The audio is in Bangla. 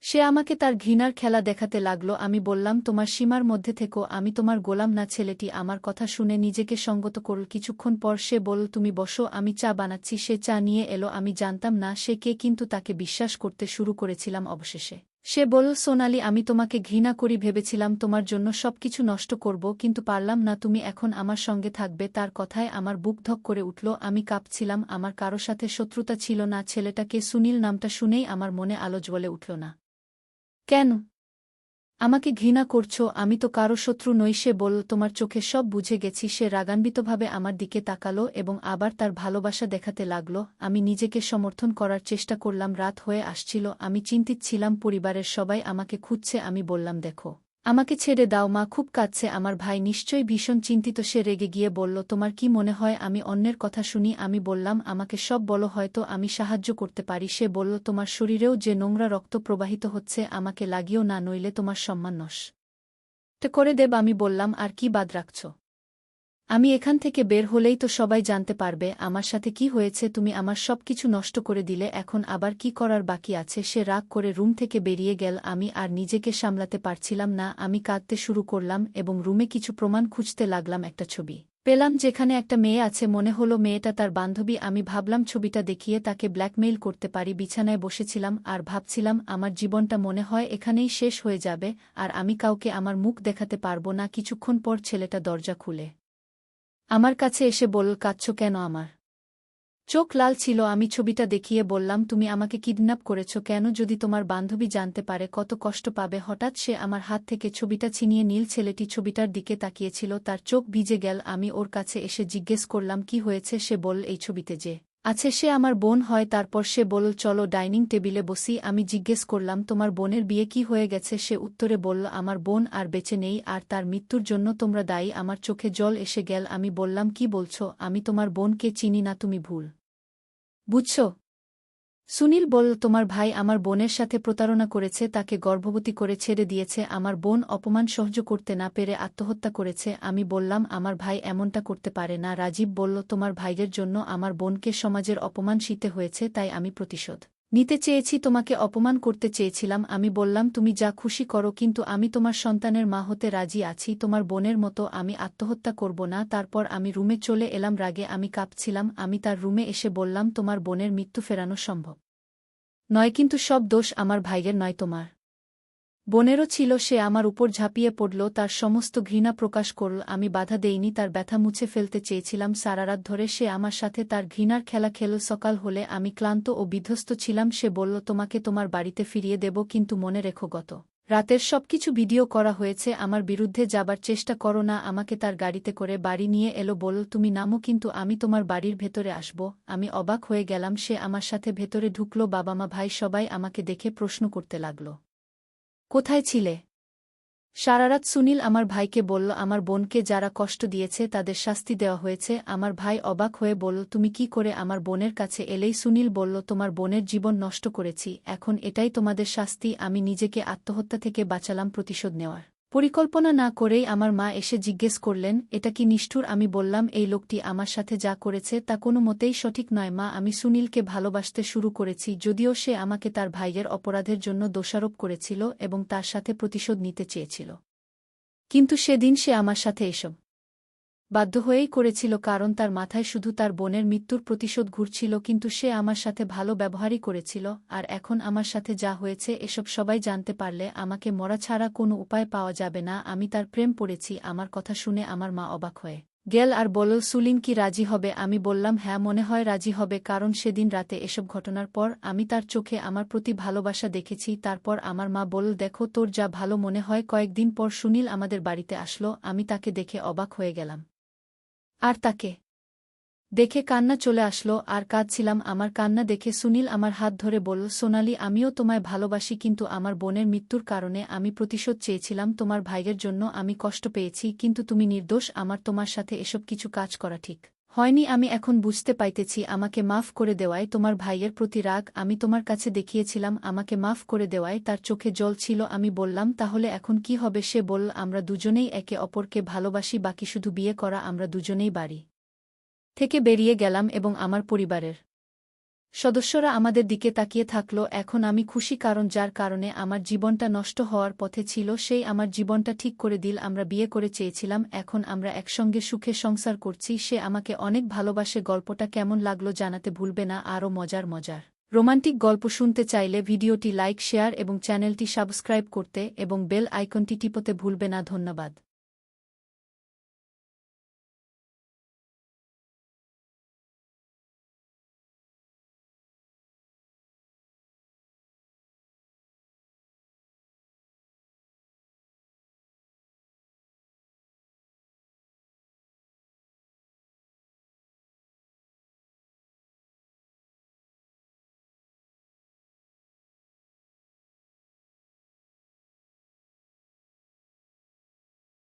সে আমাকে তার ঘৃণার খেলা দেখাতে লাগল। আমি বললাম, তোমার সীমার মধ্যে থেকো, আমি তোমার গোলাম না। ছেলেটি আমার কথা শুনে নিজেকে সঙ্গত করল। কিছুক্ষণ পর সে বলল, তুমি বসো, আমি চা বানাচ্ছি। সে চা নিয়ে এলো। আমি জানতাম না সে কে, কিন্তু তাকে বিশ্বাস করতে শুরু করেছিলাম অবশেষে। সে বলল, সোনালি, আমি তোমাকে ঘৃণা করি, ভেবেছিলাম তোমার জন্য সবকিছু নষ্ট করব, কিন্তু পারলাম না। তুমি এখন আমার সঙ্গে থাকবে। তার কথায় আমার বুক ধক করে উঠল। আমি কাঁপছিলাম। আমার কারো সাথে শত্রুতা ছিল না। ছেলেটাকে সুনীল নামটা শুনেই আমার মনে আলো জ্বলে উঠল না। কেন আমাকে ঘৃণা করছো? আমি তো কারো শত্রু নই। সে বলল, তোমার চোখে সব বুঝে গেছি। সে রাগান্বিতভাবে আমার দিকে তাকালো এবং আবার তার ভালোবাসা দেখাতে লাগল। আমি নিজেকে সমর্থন করার চেষ্টা করলাম। রাত হয়ে আসছিল, আমি চিন্তিত ছিলাম। পরিবারের সবাই আমাকে খুঁজছে। আমি বললাম, দেখো, আমাকে ছেড়ে দাও, মা খুব কাঁদছে। আমার ভাই নিশ্চয়ই ভীষণ চিন্তিত। সে রেগে গিয়ে বলল, তোমার কি মনে হয় আমি অন্যের কথা শুনি? আমি বললাম, আমাকে সব বলো, হয়তো আমি সাহায্য করতে পারি। সে বলল, তোমার শরীরেও যে নোংরা রক্ত প্রবাহিত হচ্ছে, আমাকে লাগিও না, নইলে তোমার সম্মান নষ্ট করে দেব। আমি বললাম, আর কি বাদ রাখছ? আমি এখান থেকে বের হলেই তো সবাই জানতে পারবে আমার সাথে কি হয়েছে। তুমি আমার সবকিছু নষ্ট করে দিলে, এখন আবার কি করার বাকি আছে? সে রাগ করে রুম থেকে বেরিয়ে গেল। আমি আর নিজেকে সামলাতে পারছিলাম না। আমি কাঁদতে শুরু করলাম এবং রুমে কিছু প্রমাণ খুঁজতে লাগলাম। একটা ছবি পেলাম যেখানে একটা মেয়ে আছে। মনে হলো মেয়েটা তার বান্ধবী। আমি ভাবলাম ছবিটা দেখিয়ে তাকে ব্ল্যাকমেইল করতে পারি। বিছানায় বসেছিলাম আর ভাবছিলাম, আমার জীবনটা মনে হয় এখানেই শেষ হয়ে যাবে, আর আমি কাউকে আমার মুখ দেখাতে পারবো না। কিছুক্ষণ পর ছেলেটা দরজা খুলে আমার কাছে এসে বলল, কাঁদছ কেন? আমার চোখ লাল ছিল। আমি ছবিটা দেখিয়ে বললাম, তুমি আমাকে কিডন্যাপ করেছ কেন? যদি তোমার বান্ধবী জানতে পারে কত কষ্ট পাবে। হঠাৎ সে আমার হাত থেকে ছবিটা ছিনিয়ে নীল। ছেলেটি ছবিটার দিকে তাকিয়েছিল, তার চোখ ভিজে গেল। আমি ওর কাছে এসে জিজ্ঞেস করলাম, কি হয়েছে? সে বলল, এই ছবিতে যে আছে সে আমার বোন হয়। তারপর সে বলল, চলো ডাইনিং টেবিলে বসি। আমি জিজ্ঞেস করলাম, তোমার বোনের বিয়ে কি হয়ে গেছে? সে উত্তরে বলল, আমার বোন আর বেঁচে নেই, আর তার মৃত্যুর জন্য তোমরা দায়ী। আমার চোখে জল এসে গেল। আমি বললাম, কি বলছো? আমি তোমার বোনকে চিনি না, তুমি ভুল বুঝছ। সুনীল বলল, তোমার ভাই আমার বোনের সাথে প্রতারণা করেছে, তাকে গর্ভবতী করে ছেড়ে দিয়েছে। আমার বোন অপমান সহ্য করতে না পেরে আত্মহত্যা করেছে। আমি বললাম, আমার ভাই এমনটা করতে পারে না। রাজীব বলল, তোমার ভাইয়ের জন্য আমার বোনকে সমাজের অপমান সইতে হয়েছে, তাই আমি প্রতিশোধ নিতে চেয়েছি, তোমাকে অপমান করতে চেয়েছিলাম। আমি বললাম, তুমি যা খুশি করো, কিন্তু আমি তোমার সন্তানের মা হতে রাজি আছি। তোমার বোনের মতো আমি আত্মহত্যা করব না। তারপর আমি রুমে চলে এলাম। রাগে আমি কাঁপছিলাম। আমি তার রুমে এসে বললাম, তোমার বোনের মৃত্যু ফেরানো সম্ভব নয়, কিন্তু সব দোষ আমার ভাইয়ের নয়, তোমার বোনেরও ছিল। সে আমার উপর ঝাঁপিয়ে পড়ল, তার সমস্ত ঘৃণা প্রকাশ করল। আমি বাধা দেইনি, তার ব্যথা মুছে ফেলতে চেয়েছিলাম। সারারাত ধরে সে আমার সাথে তার ঘৃণার খেলা খেল। সকাল হলে আমি ক্লান্ত ও বিধ্বস্ত ছিলাম। সে বলল, তোমাকে তোমার বাড়িতে ফিরিয়ে দেব, কিন্তু মনে রেখো, গত রাতের সবকিছু ভিডিও করা হয়েছে। আমার বিরুদ্ধে যাবার চেষ্টা করো না। আমাকে তার গাড়িতে করে বাড়ি নিয়ে এলো। বলল, তুমি নামো, কিন্তু আমি তোমার বাড়ির ভেতরে আসব। আমি অবাক হয়ে গেলাম। সে আমার সাথে ভেতরে ঢুকল। বাবা মা ভাই সবাই আমাকে দেখে প্রশ্ন করতে লাগল, কোথায় ছিলে সারারাত? সুনীল আমার ভাইকে বলল, আমার বোনকে যারা কষ্ট দিয়েছে তাদের শাস্তি দেওয়া হয়েছে। আমার ভাই অবাক হয়ে বলল, তুমি কি করে আমার বোনের কাছে এলেই? সুনীল বলল, তোমার বোনের জীবন নষ্ট করেছি, এখন এটাই তোমাদের শাস্তি। আমি নিজেকে আত্মহত্যা থেকে বাঁচালাম, প্রতিশোধ নেওয়ার পরিকল্পনা না করেই। আমার মা এসে জিজ্ঞেস করলেন, এটা কি নিষ্ঠুর? আমি বললাম, এই লোকটি আমার সাথে যা করেছে তা কোনো মতেই সঠিক নয় মা। আমি সুনীলকে ভালোবাসতে শুরু করেছি, যদিও সে আমাকে তার ভাইয়ের অপরাধের জন্য দোষারোপ করেছিল এবং তার সাথে প্রতিশোধ নিতে চেয়েছিল, কিন্তু সেদিন সে আমার সাথে এসব বাধ্য হয়েই করেছিল, কারণ তার মাথায় শুধু তার বোনের মৃত্যুর প্রতিশোধ ঘুরছিল। কিন্তু সে আমার সাথে ভালো ব্যবহারই করেছিল, আর এখন আমার সাথে যা হয়েছে এসব সবাই জানতে পারলে আমাকে মরা ছাড়া কোনো উপায় পাওয়া যাবে না। আমি তার প্রেম পড়েছি। আমার কথা শুনে আমার মা অবাক হয়ে গেল আর বলল, সুলিন কি রাজি হবে? আমি বললাম, হ্যাঁ, মনে হয় রাজি হবে, কারণ সেদিন রাতে এসব ঘটনার পর আমি তার চোখে আমার প্রতি ভালোবাসা দেখেছি। তারপর আমার মা বলল, দেখো, তোর যা ভালো মনে হয়। কয়েকদিন পর সুনীল আমাদের বাড়িতে আসলো। আমি তাকে দেখে অবাক হয়ে গেলাম, আর তাকে দেখে কান্না চলে আসলো, আর কাঁদছিলাম। আমার কান্না দেখে সুনীল আমার হাত ধরে বলল, সোনালি, আমিও তোমায় ভালোবাসি, কিন্তু আমার বোনের মৃত্যুর কারণে আমি প্রতিশোধ চেয়েছিলাম। তোমার ভাইয়ের জন্য আমি কষ্ট পেয়েছি, কিন্তু তুমি নির্দোষ। আমার তোমার সাথে এসব কিছু কাজ করা ঠিক হয়নি। আমি এখন বুঝতে পাইতেছি, আমাকে মাফ করে দেওয়ায় তোমার ভাইয়ের প্রতি রাগ আমি তোমার কাছে দেখিয়েছিলাম। আমাকে মাফ করে দেওয়ায় তার চোখে জল ছিল। আমি বললাম, তাহলে এখন কি হবে? সে বলল, আমরা দুজনেই একে অপরকে ভালোবাসি, বাকি শুধু বিয়ে করা। আমরা দুজনেই বাড়ি থেকে বেরিয়ে গেলাম এবং আমার পরিবারের সদস্যরা আমাদের দিকে তাকিয়ে থাকল। এখন আমি খুশি, কারণ যার কারণে আমার জীবনটা নষ্ট হওয়ার পথে ছিল সেই আমার জীবনটা ঠিক করে দিল। আমরা বিয়ে করে চেয়েছিলাম, এখন আমরা একসঙ্গে সুখে সংসার করছি, সে আমাকে অনেক ভালোবাসে। গল্পটা কেমন লাগলো জানাতে ভুলবে না। আরও মজার মজার রোমান্টিক গল্প শুনতে চাইলে ভিডিওটি লাইক, শেয়ার এবং চ্যানেলটি সাবস্ক্রাইব করতে এবং বেল আইকনটি টিপতে ভুলবে না। ধন্যবাদ।